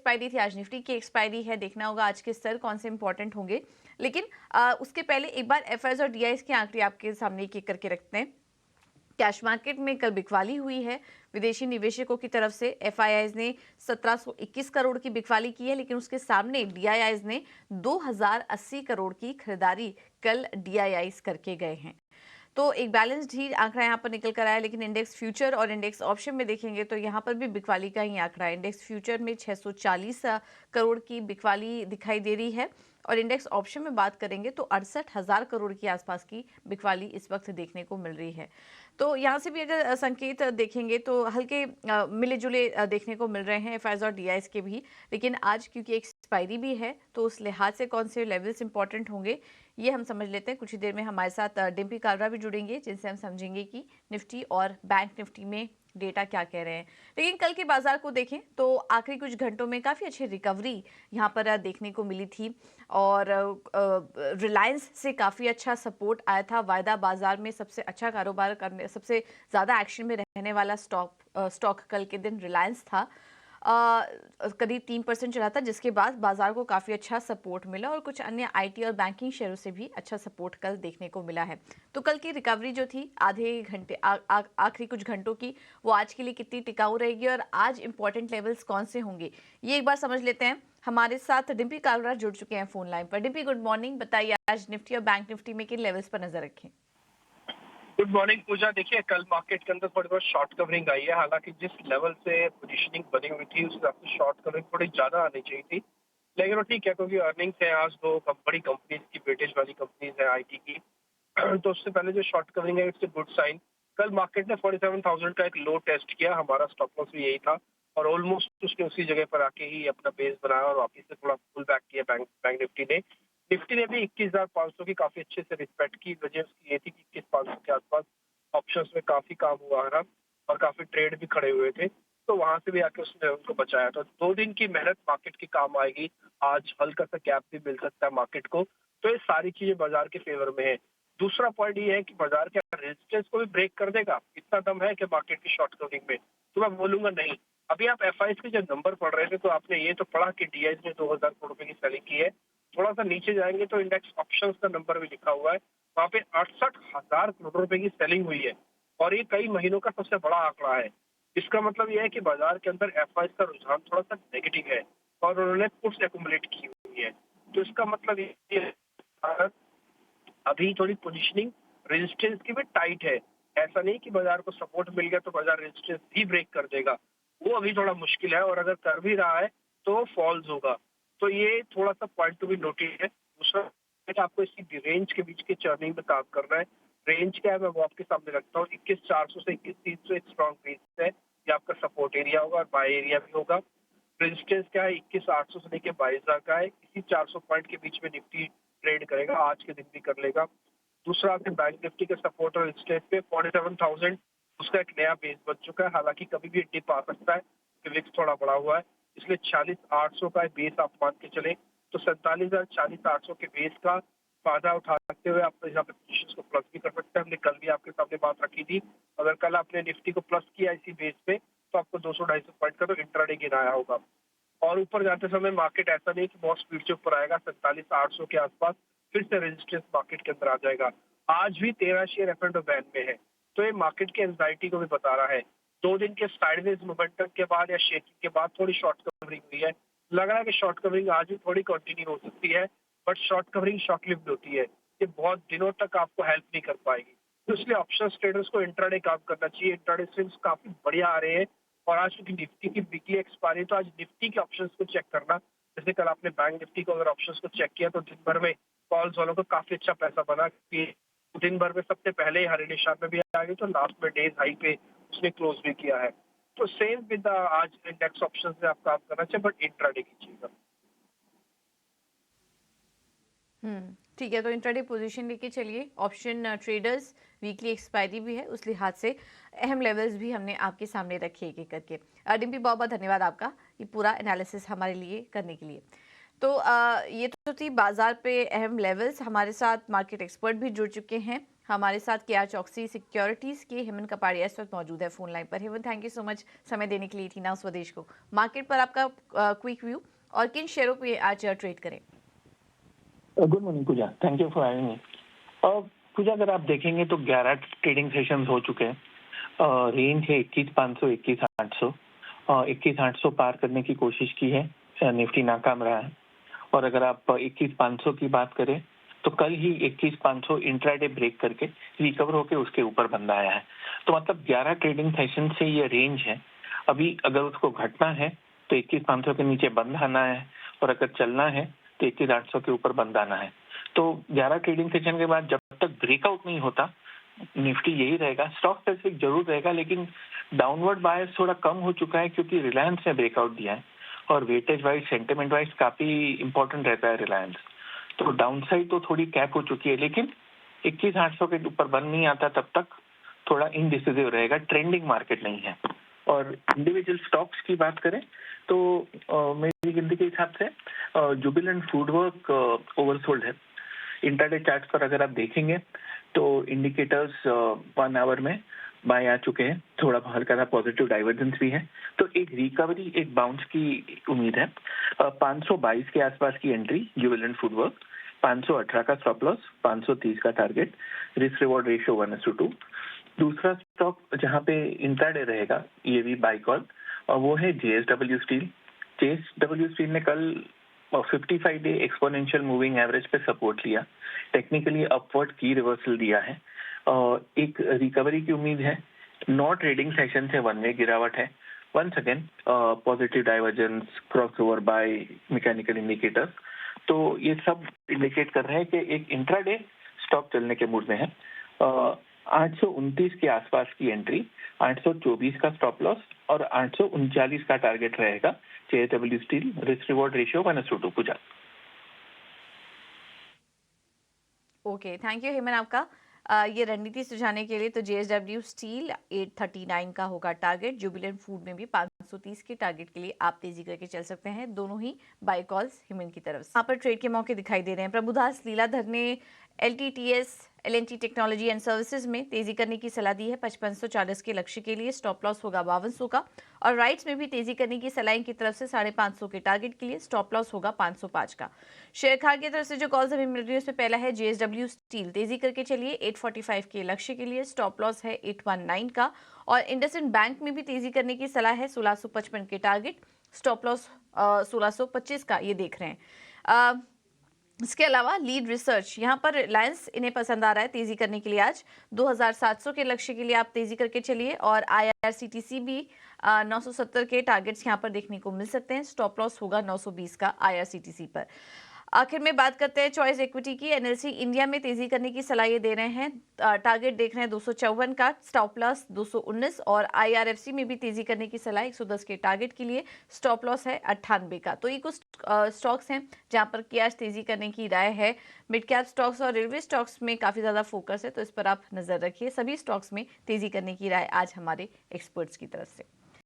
Expiry थी, आज Nifty की एक्सपायरी है, देखना होगा आज के स्तर कौन से इंपॉर्टेंट होंगे। लेकिन उसके पहले एक बार एफआईआईज और डीआईज के आंकड़े आपके सामने एक एक करके रखते हैं। कैश मार्केट में कल बिकवाली हुई है विदेशी निवेशकों की तरफ से। एफआईआईज ने 1721 करोड़ की बिकवाली की है, लेकिन उसके सामने डीआईआईज ने 2080 करोड़ की खरीदारी कल डीआईआईज करके गए हैं। तो एक बैलेंस्ड ही आंकड़ा यहाँ पर निकल कर आया। लेकिन इंडेक्स फ्यूचर और इंडेक्स ऑप्शन में देखेंगे तो यहाँ पर भी बिकवाली का ही आंकड़ा है। इंडेक्स फ्यूचर में 640 करोड़ की बिकवाली दिखाई दे रही है और इंडेक्स ऑप्शन में बात करेंगे तो 68,000 करोड़ के आसपास की बिकवाली इस वक्त देखने को मिल रही है। तो यहाँ से भी अगर संकेत देखेंगे तो हल्के मिले जुले देखने को मिल रहे हैं एफआईआईज और डीआईआईज के भी। लेकिन आज क्योंकि एक्सपायरी भी है तो उस लिहाज से कौन से लेवल्स इंपॉर्टेंट होंगे ये हम समझ लेते हैं। कुछ ही देर में हमारे साथ डिम्पी कालरा भी जुड़ेंगे जिनसे हम समझेंगे कि निफ्टी और बैंक निफ्टी में डेटा क्या कह रहे हैं। लेकिन कल के बाजार को देखें तो आखिरी कुछ घंटों में काफ़ी अच्छी रिकवरी यहाँ पर देखने को मिली थी और रिलायंस से काफ़ी अच्छा सपोर्ट आया था। वायदा बाजार में सबसे अच्छा कारोबार करने, सबसे ज़्यादा एक्शन में रहने वाला स्टॉक कल के दिन रिलायंस था। करीब 3% चला था, जिसके बाद बाजार को काफ़ी अच्छा सपोर्ट मिला और कुछ अन्य आईटी और बैंकिंग शेयरों से भी अच्छा सपोर्ट कल देखने को मिला है। तो कल की रिकवरी जो थी आधे घंटे आखिरी कुछ घंटों की, वो आज के लिए कितनी टिकाऊ रहेगी और आज इंपॉर्टेंट लेवल्स कौन से होंगे ये एक बार समझ लेते हैं। हमारे साथ डिम्पी कालरा जुड़ चुके हैं फोन लाइन पर। Dimpy, good morning. बताइए आज निफ्टी और बैंक निफ्टी में किन लेवल्स पर नजर रखें? गुड मॉर्निंग पूजा। देखिए, कल मार्केट के अंदर थोड़ी बहुत शॉर्ट कवरिंग आई है। हालांकि जिस लेवल से पोजीशनिंग बनी हुई थी उस हिसाब से शॉर्ट कवरिंग थोड़ी ज्यादा आनी चाहिए थी, लेकिन वो ठीक है क्योंकि अर्निंग्स है आज दो बड़ी कंपनीज की, वेटेज वाली कंपनीज है आईटी की। तो उससे पहले जो शॉर्ट कवरिंग है इट्स ए गुड साइन। कल मार्केट ने 47,000 का एक लो टेस्ट किया, हमारा स्टॉप लॉस भी यही था और ऑलमोस्ट उसने उसी जगह पर आके ही अपना बेस बनाया और वापिस से थोड़ा पुल बैक किया बैंक निफ्टी ने। निफ्टी ने भी 21,500 की काफी अच्छे से रिस्पेक्ट की। वजह उसकी ये थी कि 21,500 के आसपास ऑप्शंस में काफी काम हुआ है और काफी ट्रेड भी खड़े हुए थे, तो वहां से भी आके उसने उनको बचाया। तो 2 दिन की मेहनत मार्केट की काम आएगी। आज हल्का सा गैप भी मिल सकता है मार्केट को, तो ये सारी चीजें बाजार के फेवर में है। दूसरा पॉइंट ये है कि बाजार के रेजिस्टेंस को भी ब्रेक कर देगा, इतना दम है कि मार्केट की शॉर्ट कवरिंग में, तो मैं बोलूंगा नहीं। अभी आप एफआईआईज के जो नंबर पढ़ रहे थे तो आपने ये तो पढ़ा कि डीआईआईज ने 2,000 करोड़ रुपए की सेलिंग की है। थोड़ा सा नीचे जाएंगे तो इंडेक्स ऑप्शंस का नंबर भी लिखा हुआ है, वहाँ पे 68,000 करोड़ रुपए की सेलिंग हुई है और ये कई महीनों का सबसे बड़ा आंकड़ा है। इसका मतलब यह है कि बाजार के अंदर एफआईआईज का रुझान थोड़ा सा नेगेटिव है और उन्होंने पुट्स एक्युमुलेट की हुई है। तो इसका मतलब ये है अभी थोड़ी पोजीशनिंग रेजिस्टेंस की भी टाइट है। ऐसा नहीं कि बाजार को सपोर्ट मिल गया तो बाजार रेजिस्टेंस भी ब्रेक कर देगा, वो अभी थोड़ा मुश्किल है और अगर कर भी रहा है तो फॉल्स होगा। तो ये थोड़ा सा पॉइंट टू बी नोटेड है। दूसरा, आपको इसकी रेंज के बीच के चर्निंग में काम करना है। रेंज क्या है मैं वो आपके सामने रखता हूँ। 21,400 से 21,300 एक स्ट्रॉन्ग रेंज है, ये आपका सपोर्ट एरिया होगा और बाय एरिया भी होगा। रेजिस्टेंस क्या है 21,800 से लेकर 22,000 का है। इसी 400 पॉइंट के बीच में निफ्टी ट्रेड करेगा, आज के दिन भी कर लेगा। दूसरा आपके बैंक निफ्टी के सपोर्ट और रेजिस्टेंस पे 47,000 उसका एक नया बेस बन चुका है। हालांकि कभी भी डिप आ सकता है क्योंकि विक्स थोड़ा बड़ा हुआ है, इसलिए 46,800 का बेस आप मान के चले तो 47,000 46,800 के बेस का फायदा उठाते हुए आप यहाँ पे पोजीशंस को प्लस भी कर सकते हैं। हमने कल भी आपके सामने बात रखी थी, अगर कल आपने निफ्टी को प्लस किया इसी बेस पे तो आपको 200-250 पॉइंट का तो इंट्राडे गेन आया होगा। और ऊपर जाते समय मार्केट ऐसा नहीं कि बहुत स्पीड से ऊपर आएगा, 47,800 के आसपास फिर से रेजिस्टेंस मार्केट के अंदर आ जाएगा। आज भी 13 शेयर एफ एंड बैन में है, तो ये मार्केट की एंजाइटी को भी बता रहा है। 2 दिन के साइडवेज मोमेंटम के बाद या शेकिंग के बाद थोड़ी शॉर्ट कवरिंग हुई है। लग रहा है कि शॉर्ट कवरिंग आज भी थोड़ी कंटिन्यू हो सकती है, but short covering short lived होती है, ये बहुत दिनों तक आपको हेल्प नहीं कर पाएगी। तो इसलिए ऑप्शन ट्रेडर्स को इंट्राडे काम करना चाहिए। इंट्राडे स्विंग्स काफी बढ़िया आ रहे हैं और आज क्योंकि निफ्टी की वीकली एक्सपायरी, तो आज निफ्टी के ऑप्शंस को चेक करना। जैसे कल आपने बैंक निफ्टी को अगर ऑप्शंस को चेक किया तो दिन भर में कॉल्स वालों को काफी अच्छा पैसा बना कि दिन भर में सबसे पहले हरे निशान में भी आ गई, तो लास्ट में डेज हाई पे उसने क्लोज भी किया है। तो सेम विद आज इंडेक्स ऑप्शंस में आप काम करना चाहिए, बट इंट्राडे कीजिएगा। ठीक है, तो इंट्राडे पोजीशन लेके चलिए। ऑप्शन ट्रेडर्स वीकली एक्सपायरी भी है, उस लिहाज से अहम लेवल्स भी हमने आपके सामने रखे एक एक करके। डिम्पी, बहुत बहुत धन्यवाद आपका ये पूरा एनालिसिस हमारे लिए करने के लिए। तो ये तो थी बाजार पे अहम लेवल्स। हमारे साथ मार्केट एक्सपर्ट भी जुड़ चुके हैं। हमारे साथ केआर चौकसी सिक्योरिटीज के हेमंत कपाड़िया इस वक्त मौजूद है फोन लाइन पर। Hemant, thank you so much समय देने के लिए थी ना स्वदेश को। मार्केट पर आपका क्विक व्यू और किन शेयरों पे आज ट्रेड करें? Good morning Puja, thank you for having me. Puja, अगर आप देखेंगे तो 11 ट्रेडिंग सेशंस हो चुके हैं। रेंज है 21,500 21,800। 21,800 पार करने की कोशिश की है, निफ्टी नाकाम रहा है। और अगर आप 21,500 की बात करें तो कल ही 21,500 इंट्राडे ब्रेक करके रिकवर होकर उसके ऊपर बंदा आया है। तो मतलब 11 ट्रेडिंग सेशन से ये रेंज है। अभी अगर उसको घटना है तो 21,500 के नीचे बंद आना है, और अगर चलना है तो 21,800 के ऊपर बंद आना है। तो 11 ट्रेडिंग सेशन के बाद जब तक ब्रेकआउट नहीं होता, निफ्टी यही रहेगा। स्टॉक स्पेसिफिक जरूर रहेगा, लेकिन डाउनवर्ड बायस थोड़ा कम हो चुका है क्योंकि रिलायंस ने ब्रेकआउट दिया है, और वेटेज वाइज सेंटिमेंट वाइज काफी इंपॉर्टेंट रहता है रिलायंस। तो डाउनसाइड तो थोड़ी कैप हो चुकी है, लेकिन 21,800 के ऊपर बंद नहीं आता तब तक थोड़ा इनडिसिसिव रहेगा, ट्रेंडिंग मार्केट नहीं है। और इंडिविजुअल स्टॉक्स की बात करें तो मेरी गिनती के हिसाब से जुबिलेंट फूडवर्क ओवरसोल्ड है। इंट्राडे चार्ट पर अगर आप देखेंगे तो इंडिकेटर्स 1 आवर में बाय आ चुके हैं, थोड़ा हल्का सा पॉजिटिव डाइवर्जेंस भी है। तो एक रिकवरी, एक बाउंस की उम्मीद है। 522 के आसपास की एंट्री जुबिलेंट फूडवर्क, 518 का स्टॉप लॉस, 530 का टारगेट, रिस्क रिवॉर्ड रेशियो 1:2। दूसरा स्टॉक जहां पे इंट्राडे रहेगा, ये भी बाय कॉल, और वो है जेएसडब्ल्यू स्टील। जेएसडब्ल्यू स्टील ने कल 55 डे एक्सपोनेंशियल मूविंग एवरेज पे सपोर्ट लिया, टेक्निकली अपवर्ड की रिवर्सल दिया है, और एक रिकवरी की उम्मीद है। 9 ट्रेडिंग सेशन से 1 वे गिरावट है। Once again positive divergence, cross over by mechanical indicators. तो ये सब इंडिकेट कर रहे हैं कि एक इंट्राडे स्टॉक चलने के मूड में है। 829 के आसपास की एंट्री, 824 का स्टॉप लॉस और 839 का टारगेट रहेगा JSW steel, risk reward ratio 1:2। Pooja. Okay, thank you Hemant आपका ये रणनीति सुझाने के लिए। तो जेएसडब्ल्यू स्टील 839 का होगा टारगेट। जुबिलेंट फूड में भी 530 के टारगेट के लिए आप तेजी करके चल सकते हैं। दोनों ही बाय कॉल्स हेमंत की तरफ से। यहाँ पर ट्रेड के मौके दिखाई दे रहे हैं। प्रभुदास लीलाधर ने LTTS L&T technology and services में तेजी करने की सलाह दी है। 5540 के लक्ष्य के लिए स्टॉप लॉस होगा 5200 का, और राइट्स में भी तेजी करने की सलाह की तरफ से 550 के टारगेट के लिए स्टॉप लॉस होगा 505 का। शेयर खान की तरफ से जो कॉल्स हमें मिल रही है उसमें पहला है जेएसडब्ल्यू स्टील, तेजी करके चलिए 845 के लक्ष्य के लिए स्टॉप लॉस है 819 का, और इंडसइंड बैंक में भी तेजी करने की सलाह है 1655 के टारगेट, स्टॉप लॉस 1625 का ये देख रहे हैं। इसके अलावा लीड रिसर्च, यहाँ पर रिलायंस इन्हें पसंद आ रहा है तेजी करने के लिए। आज 2700 के लक्ष्य के लिए आप तेजी करके चलिए, और आईआरसीटीसी भी 970 के टारगेट्स यहाँ पर देखने को मिल सकते हैं। स्टॉप लॉस होगा 920 का आईआरसीटीसी पर। आखिर में बात करते हैं चॉइस इक्विटी की। एनएलसी इंडिया में तेजी करने की सलाह ये दे रहे हैं। टारगेट देख रहे हैं 254 का, स्टॉप लॉस 219, और आईआरएफसी में भी तेजी करने की सलाह 110 के टारगेट के लिए, स्टॉप लॉस है 98 का। तो ये कुछ स्टॉक्स हैं जहां पर कि आज तेजी करने की राय है। मिड कैप स्टॉक्स और रेलवे स्टॉक्स में काफी ज्यादा फोकस है, तो इस पर आप नजर रखिए। सभी स्टॉक्स में तेजी करने की राय आज हमारे एक्सपर्ट्स की तरफ से।